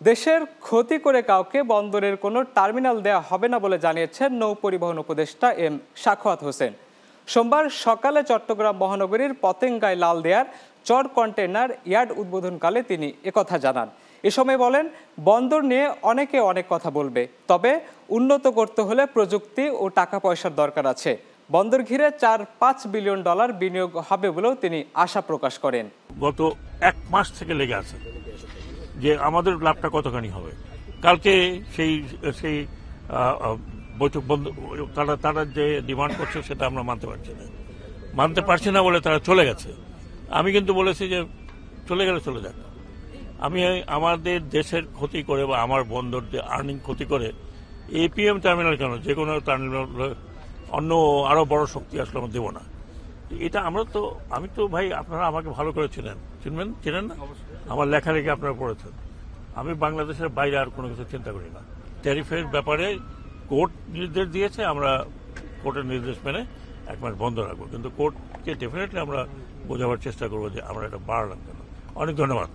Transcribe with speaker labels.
Speaker 1: দেশের ক্ষতি করে কাউকে বন্দরের কোনো টার্মিনাল দেয়া হবে না বলে জানিয়েছেন নৌ পরিবহন উপদেষ্টা এম সাখাওয়াত হোসেন। সোমবার সকালে চট্টগ্রাম মহানগরীর পতেঙ্গায় লালদিয়ার চর কন্টেইনার ইয়ার্ড উদ্বোধনকালে তিনি একথা জানান। এ সময় বলেন, বন্দর নিয়ে অনেকে অনেক কথা বলবে, তবে উন্নত করতে হলে প্রযুক্তি ও টাকা পয়সার দরকার আছে। বন্দর ঘিরে 4-5 বিলিয়ন ডলার বিনিয়োগ হবে বলেও তিনি আশা প্রকাশ করেন।
Speaker 2: গত 1 মাস থেকে লেগে আছে যে আমাদের লাভটা কতখানি হবে। কালকে সেই বৈঠক বন্ধ, তারা যে ডিমান্ড করছে সেটা আমরা মানতে পারছি না বলে তারা চলে গেছে। আমি কিন্তু বলেছি যে চলে গেলে চলে যাক, আমি আমাদের দেশের ক্ষতি করে বা আমার বন্দর যে আর্নিং ক্ষতি করে এপিএম টার্মিনাল কেন, যে কোনো টার্মিনাল অন্য আরো বড় শক্তি আসলে আমরা দেবো না। এটা আমি তো ভাই, আপনারা আমাকে ভালো করে চিনেন না, আমার লেখালেখি আপনারা পড়েছেন। আমি বাংলাদেশের বাইরে আর কোনো কিছু চিন্তা করি না। ট্যারিফের ব্যাপারে কোর্ট নির্দেশ দিয়েছে, আমরা কোর্টের নির্দেশ মেনে 1 মাস বন্ধ রাখবো, কিন্তু কোর্টকে ডেফিনেটলি আমরা বোঝাবার চেষ্টা করবো যে আমরা এটা বাড়ালাম কেন। অনেক ধন্যবাদ।